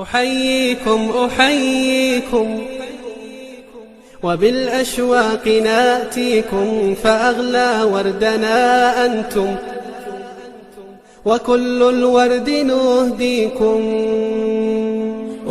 أحييكم أحييكم وبالأشواق ناتيكم، فأغلى وردنا أنتم وكل الورد نهديكم.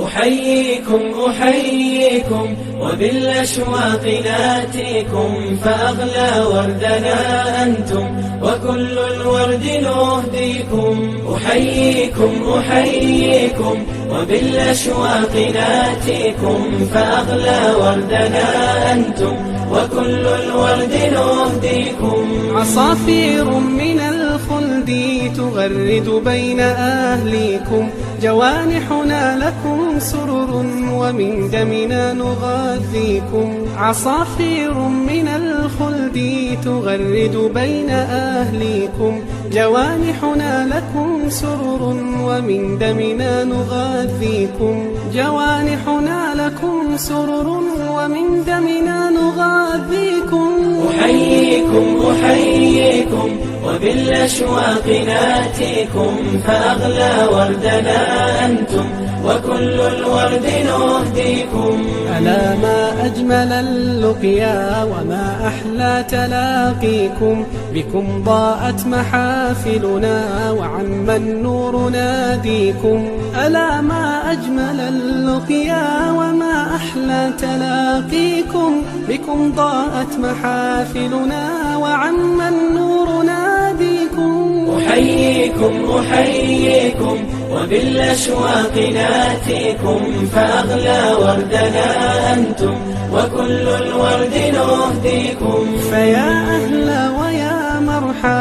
أحييكم أحييكم وبالأشواق ناتيكم، فأغلى وردنا أنتم وكل الورد نهديكم. أحييكم أحييكم وبالأشواق ناتيكم، فأغلى وردنا أنتم وكل الورد نهديكم. عصافير من الخلد تغرد بين أهليكم، جوانحنا لكم سرر ومن دمنا نغذيكم. عصافير من الخلد تغرد بين أهليكم، جوانحنا لكم سرر ومن دمنا نغذيكم. جوانحنا لكم سرر ومن دمنا نغذيكم. أحييكم أحييكم وبالأشواق ناتيكم، فأغلى وردنا أنتم وكل الورد نهديكم. ألا ما أجمل اللقيا وما أحلى تلاقيكم، بكم ضاءت محافلنا وعم النور ناديكم. ألا ما أجمل اللقيا وما أحلى تلاقيكم، بكم ضاءت محافلنا وعم النور ناديكم. أحييكم أحييكم وبالأشواق ناتيكم، فأغلى وردنا أنتم وكل الورد نهديكم. فيا أهل